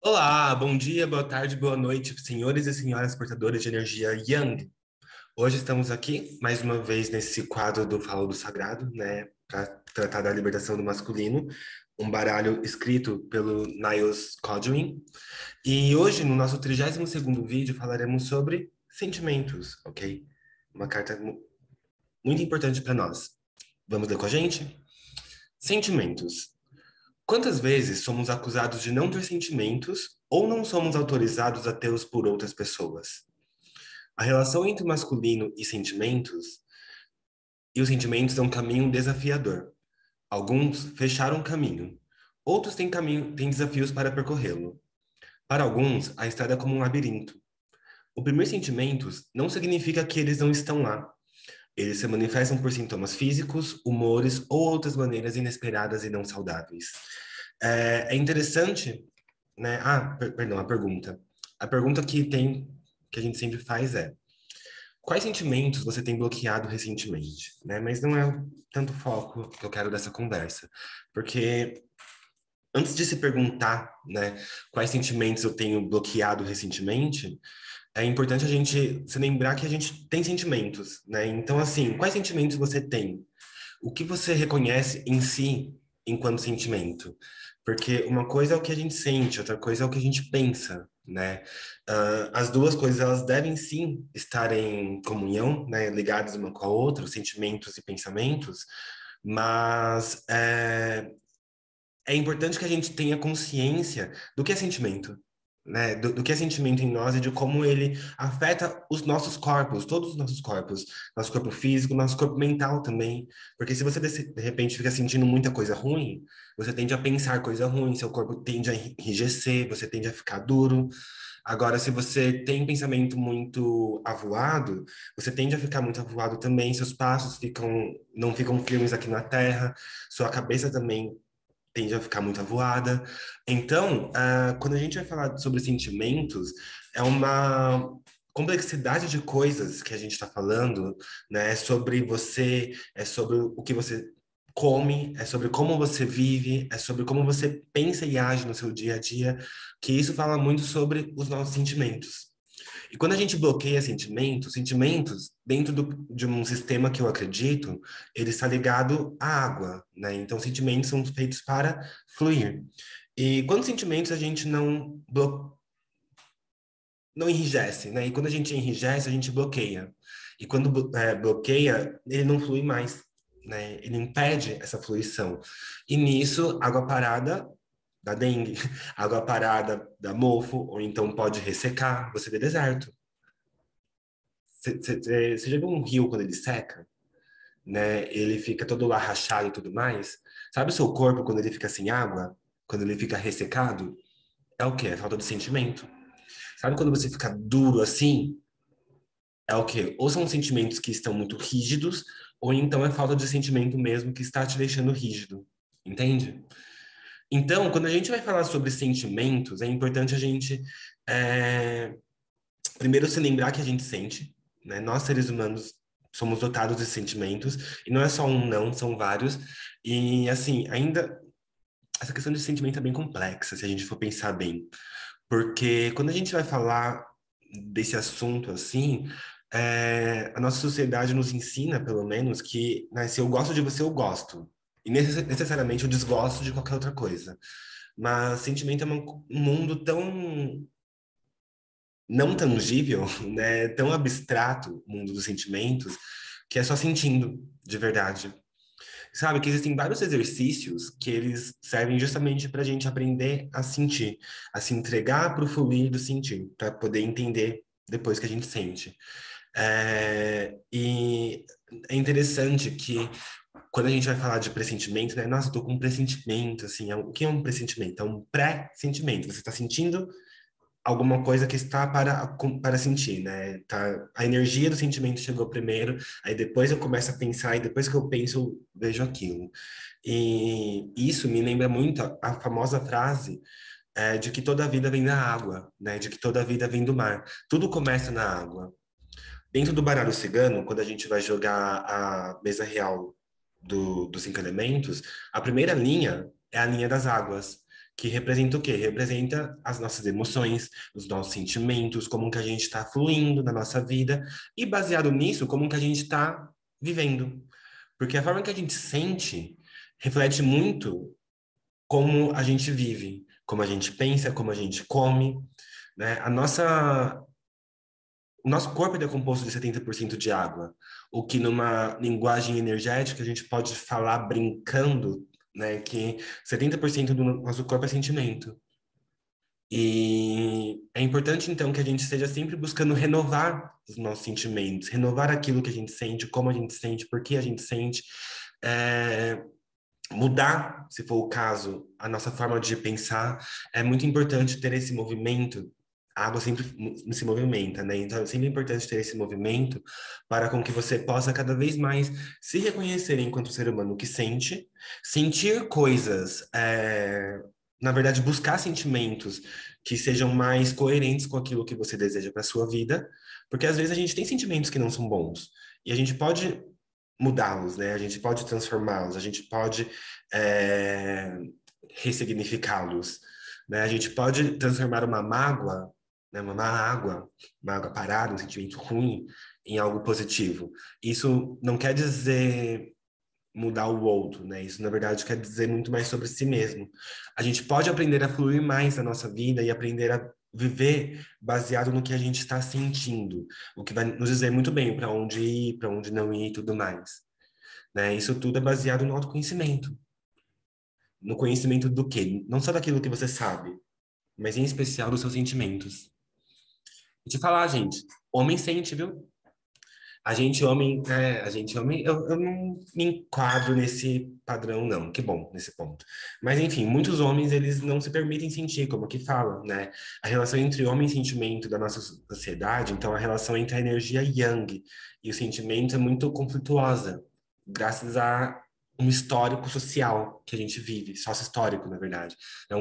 Olá, bom dia, boa tarde, boa noite, senhores e senhoras portadores de energia Yang. Hoje estamos aqui, mais uma vez, nesse quadro do Falo do Sagrado, né, para tratar da libertação do masculino, um baralho escrito pelo Niles Qadrin. E hoje, no nosso 32º vídeo, falaremos sobre sentimentos, ok? Uma carta muito importante para nós. Vamos ler com a gente? Sentimentos. Quantas vezes somos acusados de não ter sentimentos ou não somos autorizados a tê-los por outras pessoas? A relação entre o masculino e os sentimentos é um caminho desafiador. Alguns fecharam o caminho, outros têm desafios para percorrê-lo. Para alguns, a estrada é como um labirinto. Oprimir sentimentos não significa que eles não estão lá. Eles se manifestam por sintomas físicos, humores ou outras maneiras inesperadas e não saudáveis. É interessante, né? Perdão, a pergunta. A pergunta que a gente sempre faz é: quais sentimentos você tem bloqueado recentemente, né? Mas não é tanto o foco que eu quero dessa conversa, porque antes de se perguntar, né, quais sentimentos eu tenho bloqueado recentemente, é importante a gente se lembrar que a gente tem sentimentos, né? Então, assim, quais sentimentos você tem? O que você reconhece em si enquanto sentimento? Porque uma coisa é o que a gente sente, outra coisa é o que a gente pensa, né? As duas coisas, elas devem sim estar em comunhão, né? Ligadas uma com a outra, os sentimentos e pensamentos, mas é importante que a gente tenha consciência do que é sentimento, né? Do que é sentimento em nós e de como ele afeta os nossos corpos, todos os nossos corpos, nosso corpo físico, nosso corpo mental também. Porque se você de repente fica sentindo muita coisa ruim, você tende a pensar coisa ruim, seu corpo tende a enrijecer, você tende a ficar duro. Agora, se você tem pensamento muito avoado, você tende a ficar muito avoado também, seus passos não ficam firmes aqui na terra, sua cabeça também tende a ficar muito avoada. Então, quando a gente vai falar sobre sentimentos, é uma complexidade de coisas que a gente está falando, né? É sobre você, é sobre o que você come, é sobre como você vive, é sobre como você pensa e age no seu dia a dia, que isso fala muito sobre os nossos sentimentos. E quando a gente bloqueia sentimentos, dentro de um sistema que eu acredito, ele está ligado à água, né? Então, sentimentos são feitos para fluir. E quando sentimentos a gente não enrijece, né? E quando a gente enrijece, a gente bloqueia. E quando bloqueia, ele não flui mais, né? Ele impede essa fluição. E nisso, água parada dá dengue, água parada dá mofo, ou então pode ressecar, você vê deserto. Você já viu um rio quando ele seca, né? Ele fica todo lá rachado e tudo mais. Sabe o seu corpo quando ele fica sem água? Quando ele fica ressecado? É o quê? É falta de sentimento. Sabe quando você fica duro assim? É o quê? Ou são sentimentos que estão muito rígidos, ou então é falta de sentimento mesmo que está te deixando rígido. Entende? Então, quando a gente vai falar sobre sentimentos, é importante a gente é, primeiro se lembrar que a gente sente, né? Nós, seres humanos, somos dotados de sentimentos, e não é só um, não, são vários. E, assim, ainda, essa questão de sentimento é bem complexa, se a gente for pensar bem. Porque quando a gente vai falar desse assunto, assim, a nossa sociedade nos ensina, pelo menos, que, né, se eu gosto de você, eu gosto. E necessariamente eu desgosto de qualquer outra coisa. Mas sentimento é um mundo tão não tangível, né, tão abstrato, o mundo dos sentimentos, que é só sentindo, de verdade. Sabe que existem vários exercícios que eles servem justamente para a gente aprender a sentir, a se entregar para o fluir do sentir, para poder entender depois que a gente sente. E é interessante que quando a gente vai falar de pressentimento, né? Nossa, eu tô com um pressentimento, assim, o que é um pressentimento? É um pré-sentimento. Você está sentindo alguma coisa que está para sentir, né? Tá, a energia do sentimento chegou primeiro, aí depois eu começo a pensar, e depois que eu penso, eu vejo aquilo. E isso me lembra muito a famosa frase de que toda a vida vem da água, né? De que toda a vida vem do mar. Tudo começa na água. Dentro do baralho cigano, quando a gente vai jogar a mesa real dos cinco elementos, a primeira linha é a linha das águas, que representa o quê? Representa as nossas emoções, os nossos sentimentos, como que a gente está fluindo na nossa vida, e baseado nisso, como que a gente está vivendo. Porque a forma que a gente sente reflete muito como a gente vive, como a gente pensa, como a gente come, né? O nosso corpo é composto de 70% de água, o que numa linguagem energética a gente pode falar brincando, né, que 70% do nosso corpo é sentimento. E é importante, então, que a gente esteja sempre buscando renovar os nossos sentimentos, renovar aquilo que a gente sente, como a gente sente, por que a gente sente, é, mudar, se for o caso, a nossa forma de pensar. É muito importante ter esse movimento. A água sempre se movimenta, né? Então é sempre importante ter esse movimento para com que você possa cada vez mais se reconhecer enquanto ser humano que sente, sentir coisas, na verdade, buscar sentimentos que sejam mais coerentes com aquilo que você deseja para sua vida, porque às vezes a gente tem sentimentos que não são bons e a gente pode mudá-los, né? A gente pode transformá-los, a gente pode é, ressignificá-los, né? A gente pode transformar uma mágoa, né? Uma água parada, um sentimento ruim, em algo positivo. Isso não quer dizer mudar o outro, né? Isso, na verdade, quer dizer muito mais sobre si mesmo. A gente pode aprender a fluir mais na nossa vida e aprender a viver baseado no que a gente está sentindo, o que vai nos dizer muito bem para onde ir, para onde não ir e tudo mais, né? Isso tudo é baseado no autoconhecimento. No conhecimento do quê? Não só daquilo que você sabe, mas em especial dos seus sentimentos. E te falar, gente, homem sente, viu? A gente homem, eu não me enquadro nesse padrão, não, que bom, nesse ponto. Mas, enfim, muitos homens, eles não se permitem sentir, como que falam, né? A relação entre homem e sentimento da nossa sociedade, então a relação entre a energia yang e o sentimento é muito conflituosa, graças a um histórico social que a gente vive, sócio-histórico, na verdade. É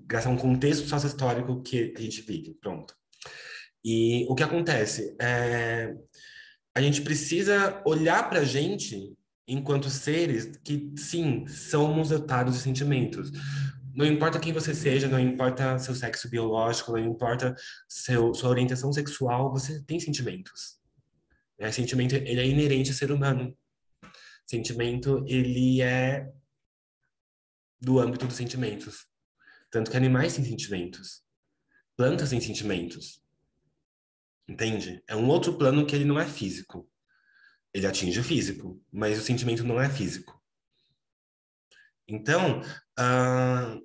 graças a um contexto sócio-histórico que a gente vive, pronto. E o que acontece? A gente precisa olhar para a gente enquanto seres que, sim, somos dotados de sentimentos. Não importa quem você seja, não importa seu sexo biológico, não importa sua orientação sexual, você tem sentimentos. Né? Sentimento, ele é inerente ao ser humano. Sentimento, ele é do âmbito dos sentimentos. Tanto que animais têm sentimentos, plantas têm sentimentos, entende? É um outro plano que ele não é físico. Ele atinge o físico, mas o sentimento não é físico. Então, ah,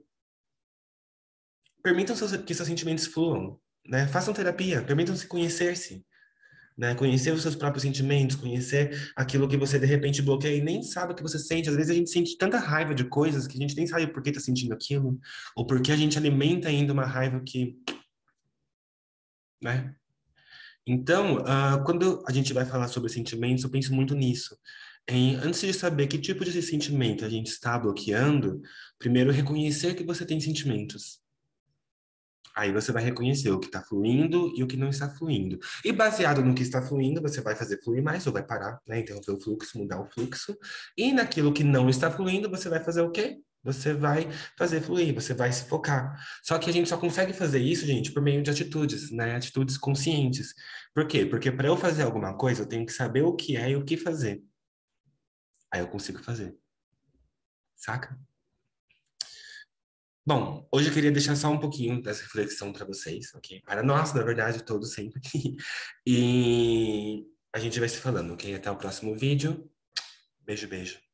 permitam que seus sentimentos fluam, né? Façam terapia, permitam se conhecer-se, né? Conhecer os seus próprios sentimentos, conhecer aquilo que você de repente bloqueia e nem sabe o que você sente. Às vezes a gente sente tanta raiva de coisas que a gente nem sabe por que está sentindo aquilo, ou porque a gente alimenta ainda uma raiva que, né? Então, quando a gente vai falar sobre sentimentos, eu penso muito nisso. Antes de saber que tipo de sentimento a gente está bloqueando, primeiro reconhecer que você tem sentimentos. Aí você vai reconhecer o que está fluindo e o que não está fluindo. E baseado no que está fluindo, você vai fazer fluir mais ou vai parar, né? Interromper o fluxo, mudar o fluxo. E naquilo que não está fluindo, você vai fazer o quê? Você vai fazer fluir, você vai se focar. Só que a gente só consegue fazer isso, gente, por meio de atitudes, né? Atitudes conscientes. Por quê? Porque para eu fazer alguma coisa, eu tenho que saber o que é e o que fazer. Aí eu consigo fazer, saca? Bom, hoje eu queria deixar só um pouquinho dessa reflexão para vocês, ok? Para nós, na verdade, todos sempre. E a gente vai se falando, ok? Até o próximo vídeo. Beijo, beijo.